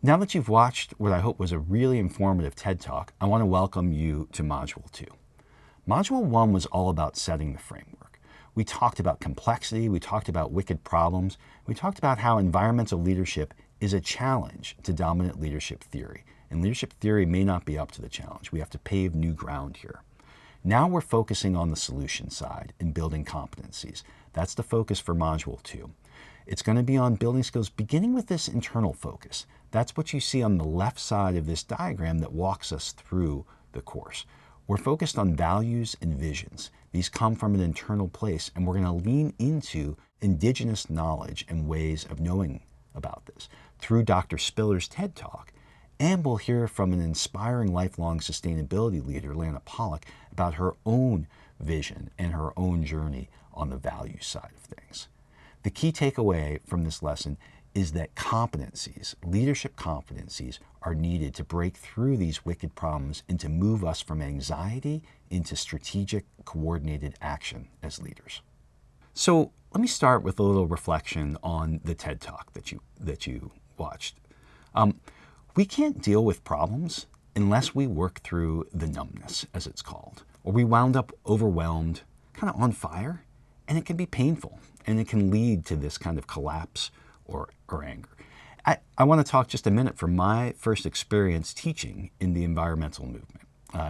Now that you've watched what I hope was a really informative TED Talk, I want to welcome you to Module 2. Module 1 was all about setting the framework. We talked about complexity, we talked about wicked problems, we talked about how environmental leadership is a challenge to dominant leadership theory. And leadership theory may not be up to the challenge. We have to pave new ground here. Now we're focusing on the solution side and building competencies. That's the focus for Module 2. It's going to be on building skills beginning with this internal focus. That's what you see on the left side of this diagram that walks us through the course. We're focused on values and visions. These come from an internal place, and we're going to lean into indigenous knowledge and ways of knowing about this through Dr. Spiller's TED Talk. And we'll hear from an inspiring lifelong sustainability leader, Lana Pollock, about her own vision and her own journey on the value side of things. The key takeaway from this lesson is that competencies, leadership competencies, are needed to break through these wicked problems and to move us from anxiety into strategic, coordinated action as leaders. So let me start with a little reflection on the TED Talk that you watched. We can't deal with problems unless we work through the numbness, as it's called, or we wound up overwhelmed, kind of on fire, and it can be painful, and it can lead to this kind of collapse or anger. I want to talk just a minute from my first experience teaching in the environmental movement,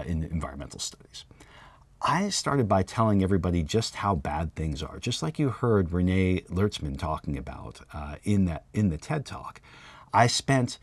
in environmental studies. I started by telling everybody just how bad things are, just like you heard Renee Lertzman talking about in the TED Talk. I spent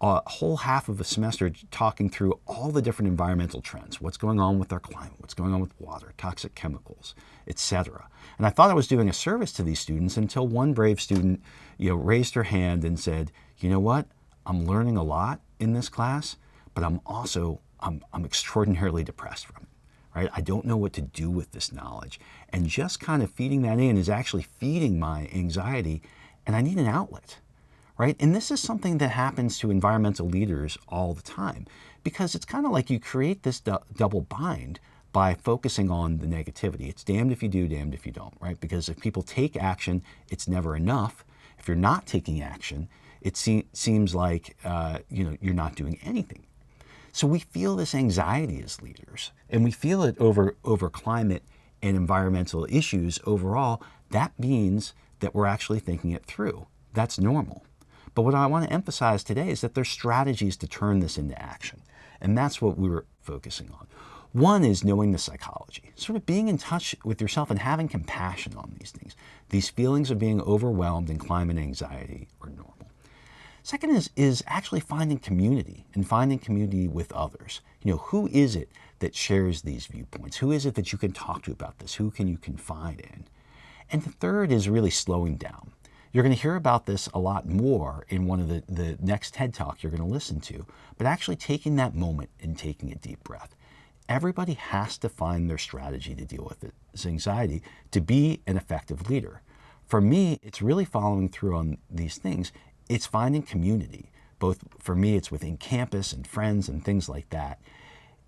a whole half of a semester talking through all the different environmental trends, what's going on with our climate, what's going on with water, toxic chemicals, etc. And I thought I was doing a service to these students until one brave student, raised her hand and said, "You know what? I'm learning a lot in this class, but I'm extraordinarily depressed from it. Right? I don't know what to do with this knowledge. And just kind of feeding that in is actually feeding my anxiety, and I need an outlet." Right? And this is something that happens to environmental leaders all the time, because it's kind of like you create this double bind by focusing on the negativity. It's damned if you do, damned if you don't, right? Because if people take action, it's never enough. If you're not taking action, it seems like you're not doing anything. So we feel this anxiety as leaders, and we feel it over climate and environmental issues overall. That means that we're actually thinking it through. That's normal. But what I want to emphasize today is that there's strategies to turn this into action. And that's what we were focusing on. One is knowing the psychology, sort of being in touch with yourself and having compassion on these things. These feelings of being overwhelmed and climate anxiety are normal. Second is actually finding community and finding community with others. Who is it that shares these viewpoints? Who is it that you can talk to about this? Who can you confide in? And the third is really slowing down. You're going to hear about this a lot more in one of the next TED Talk you're going to listen to, but actually taking that moment and taking a deep breath. Everybody has to find their strategy to deal with this anxiety to be an effective leader. For me, it's really following through on these things. It's finding community. Both for me, it's within campus and friends and things like that.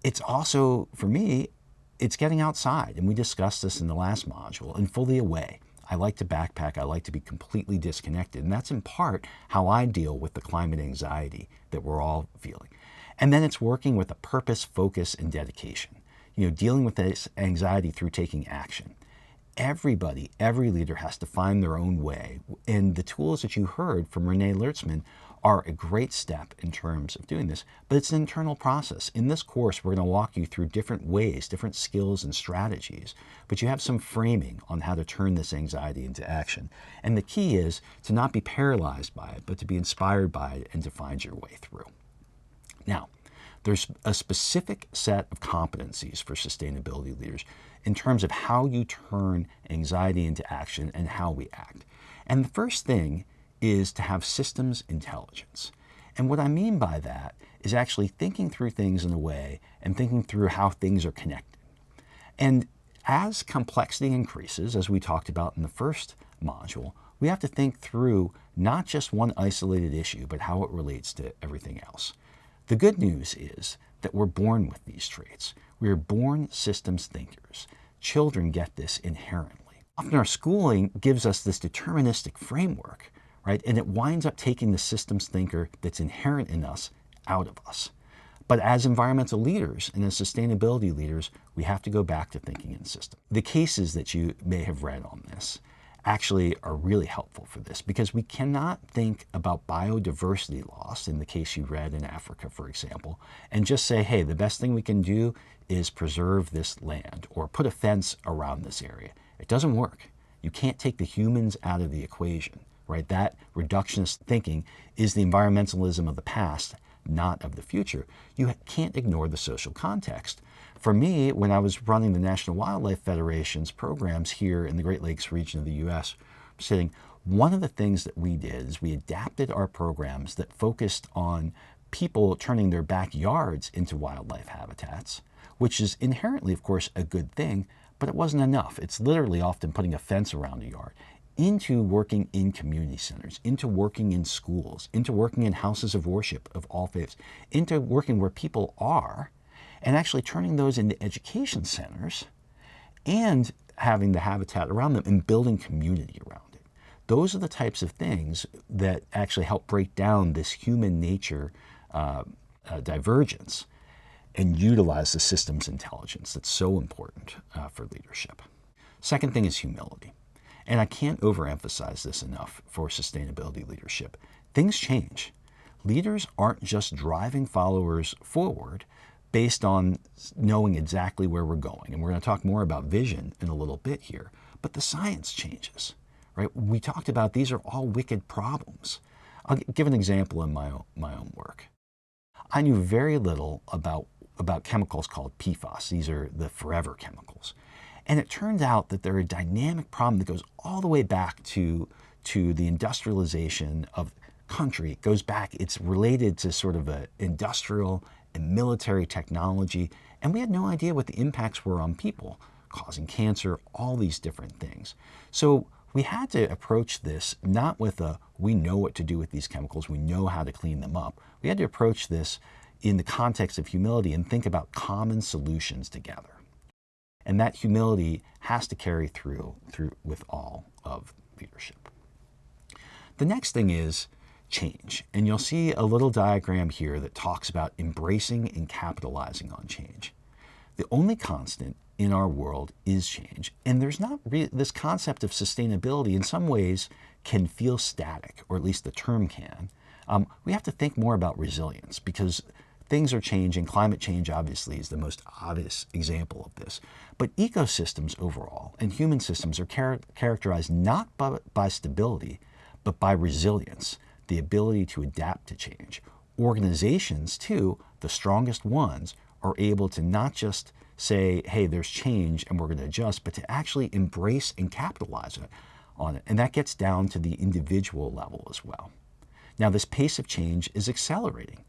It's also, for me, it's getting outside. And we discussed this in the last module, and fully away. I like to backpack. I like to be completely disconnected. And that's in part how I deal with the climate anxiety that we're all feeling. And then it's working with a purpose, focus, and dedication. Dealing with this anxiety through taking action. Everybody, every leader has to find their own way. And the tools that you heard from Renee Lertzman are a great step in terms of doing this, but it's an internal process. In this course, we're going to walk you through different ways, different skills and strategies, but you have some framing on how to turn this anxiety into action. And the key is to not be paralyzed by it, but to be inspired by it and to find your way through. Now, there's a specific set of competencies for sustainability leaders in terms of how you turn anxiety into action and how we act. And the first thing is to have systems intelligence. And what I mean by that is actually thinking through things in a way and thinking through how things are connected. And as complexity increases, as we talked about in the first module, we have to think through not just one isolated issue, but how it relates to everything else. The good news is that we're born with these traits. We are born systems thinkers. Children get this inherently. Often our schooling gives us this deterministic framework, right? And it winds up taking the systems thinker that's inherent in us out of us. But as environmental leaders and as sustainability leaders, we have to go back to thinking in systems. The cases that you may have read on this actually are really helpful for this, because we cannot think about biodiversity loss, in the case you read in Africa, for example, and just say, hey, the best thing we can do is preserve this land or put a fence around this area. It doesn't work. You can't take the humans out of the equation, right? That reductionist thinking is the environmentalism of the past, not of the future. You can't ignore the social context. For me, when I was running the National Wildlife Federation's programs here in the Great Lakes region of the U.S., one of the things that we did is we adapted our programs that focused on people turning their backyards into wildlife habitats, which is inherently, of course, a good thing, but it wasn't enough. It's literally often putting a fence around a yard, into working in community centers, into working in schools, into working in houses of worship of all faiths, into working where people are, and actually turning those into education centers and having the habitat around them and building community around it. Those are the types of things that actually help break down this human nature divergence and utilize the systems intelligence that's so important for leadership. Second thing is humility. And I can't overemphasize this enough for sustainability leadership. Things change. Leaders aren't just driving followers forward based on knowing exactly where we're going. And we're going to talk more about vision in a little bit here. But the science changes, right? We talked about these are all wicked problems. I'll give an example in my own work. I knew very little about chemicals called PFAS. These are the forever chemicals. And it turns out that they're a dynamic problem that goes all the way back to the industrialization of country. It goes back, it's related to sort of an industrial and military technology. And we had no idea what the impacts were on people, causing cancer, all these different things. So we had to approach this not with we know what to do with these chemicals, we know how to clean them up. We had to approach this in the context of humility and think about common solutions together. And that humility has to carry through with all of leadership. The next thing is change. And you'll see a little diagram here that talks about embracing and capitalizing on change. The only constant in our world is change. And there's not this concept of sustainability in some ways can feel static, or at least the term can. We have to think more about resilience, because things are changing. Climate change, obviously, is the most obvious example of this. But ecosystems overall and human systems are characterized not by stability, but by resilience, the ability to adapt to change. Organizations, too, the strongest ones, are able to not just say, hey, there's change and we're going to adjust, but to actually embrace and capitalize on it. And that gets down to the individual level as well. Now, this pace of change is accelerating.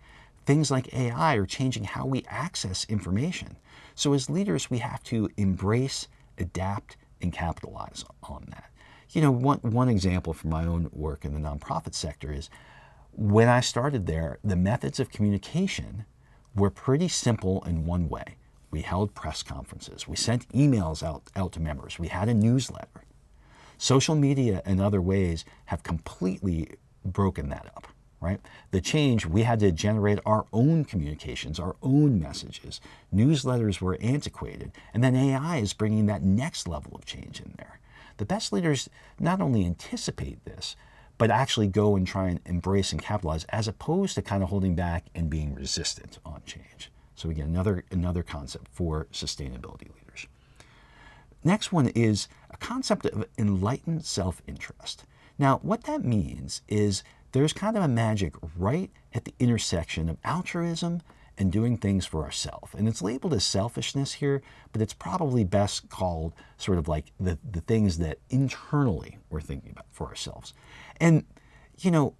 Things like AI are changing how we access information. So as leaders, we have to embrace, adapt, and capitalize on that. You know, one example from my own work in the nonprofit sector is when I started there, the methods of communication were pretty simple in one way. We held press conferences. We sent emails out to members. We had a newsletter. Social media and other ways have completely broken that up. Right? The change, we had to generate our own communications, our own messages. Newsletters were antiquated, and then AI is bringing that next level of change in there. The best leaders not only anticipate this, but actually go and try and embrace and capitalize, as opposed to kind of holding back and being resistant on change. So again, another concept for sustainability leaders. Next one is a concept of enlightened self-interest. Now, what that means is there's kind of a magic right at the intersection of altruism and doing things for ourselves. And it's labeled as selfishness here, but it's probably best called sort of like the things that internally we're thinking about for ourselves. And, you know,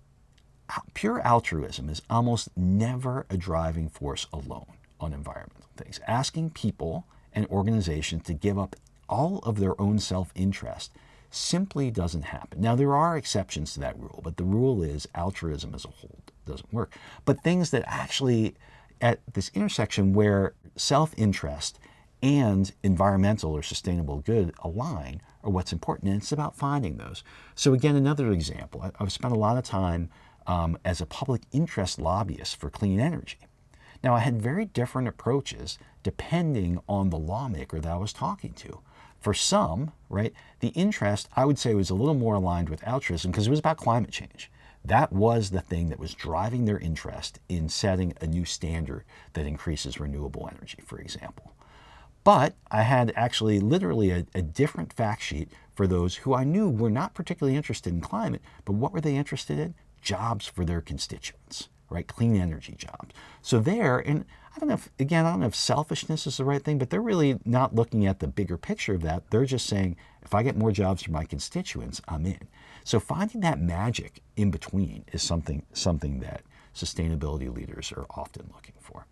pure altruism is almost never a driving force alone on environmental things. Asking people and organizations to give up all of their own self-interest simply doesn't happen. Now, there are exceptions to that rule, but the rule is altruism as a whole doesn't work. But things that actually, at this intersection where self-interest and environmental or sustainable good align are what's important, and it's about finding those. So again, another example, I've spent a lot of time as a public interest lobbyist for clean energy. Now, I had very different approaches depending on the lawmaker that I was talking to. For some, right, the interest, I would say, was a little more aligned with altruism because it was about climate change. That was the thing that was driving their interest in setting a new standard that increases renewable energy, for example. But I had actually literally a different fact sheet for those who I knew were not particularly interested in climate, but what were they interested in? Jobs for their constituents, right? Clean energy jobs. So there, and I don't know if, again, I don't know if selfishness is the right thing, but they're really not looking at the bigger picture of that. They're just saying, if I get more jobs for my constituents, I'm in. So finding that magic in between is something that sustainability leaders are often looking for.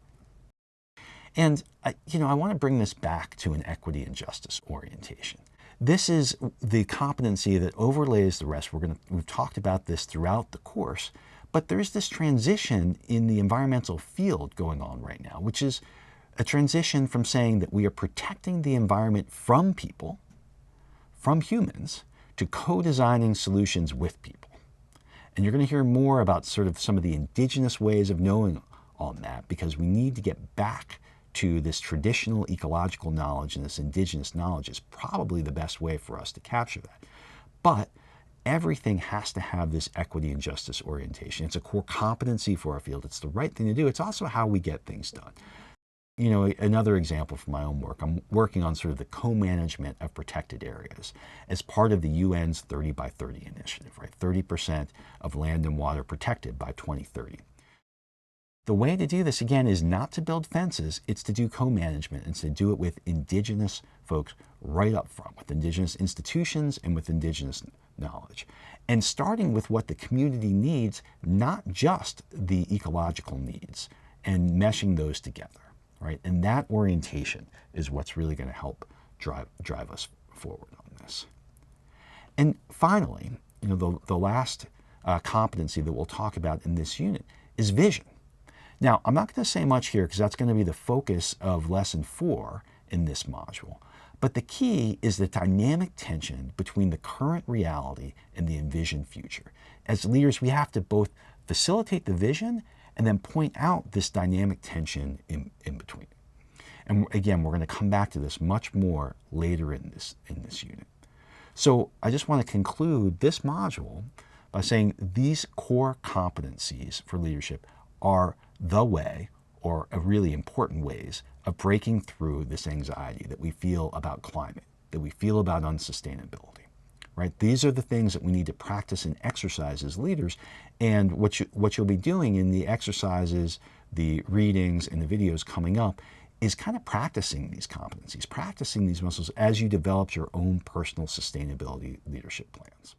And I want to bring this back to an equity and justice orientation. This is the competency that overlays the rest. We've talked about this throughout the course, but there's this transition in the environmental field going on right now, which is a transition from saying that we are protecting the environment from people, from humans, to co-designing solutions with people. And you're going to hear more about sort of some of the indigenous ways of knowing on that, because we need to get back to this traditional ecological knowledge, and this indigenous knowledge is probably the best way for us to capture that. But everything has to have this equity and justice orientation. It's a core competency for our field. It's the right thing to do. It's also how we get things done. Another example from my own work, I'm working on sort of the co-management of protected areas as part of the UN's 30 by 30 initiative, right? 30% of land and water protected by 2030. The way to do this, again, is not to build fences, it's to do co-management. It's to do it with indigenous folks right up front, with indigenous institutions and with indigenous knowledge. And starting with what the community needs, not just the ecological needs, and meshing those together, right? And that orientation is what's really going to help drive us forward on this. And finally, the last competency that we'll talk about in this unit is vision. Now, I'm not going to say much here because that's going to be the focus of Lesson 4 in this module. But the key is the dynamic tension between the current reality and the envisioned future. As leaders, we have to both facilitate the vision and then point out this dynamic tension in between. And again, we're going to come back to this much more later in this unit. So I just want to conclude this module by saying these core competencies for leadership are the way, or a really important ways, of breaking through this anxiety that we feel about climate, that we feel about unsustainability, right? These are the things that we need to practice and exercise as leaders. And what you'll be doing in the exercises, the readings, and the videos coming up is kind of practicing these competencies, practicing these muscles as you develop your own personal sustainability leadership plans.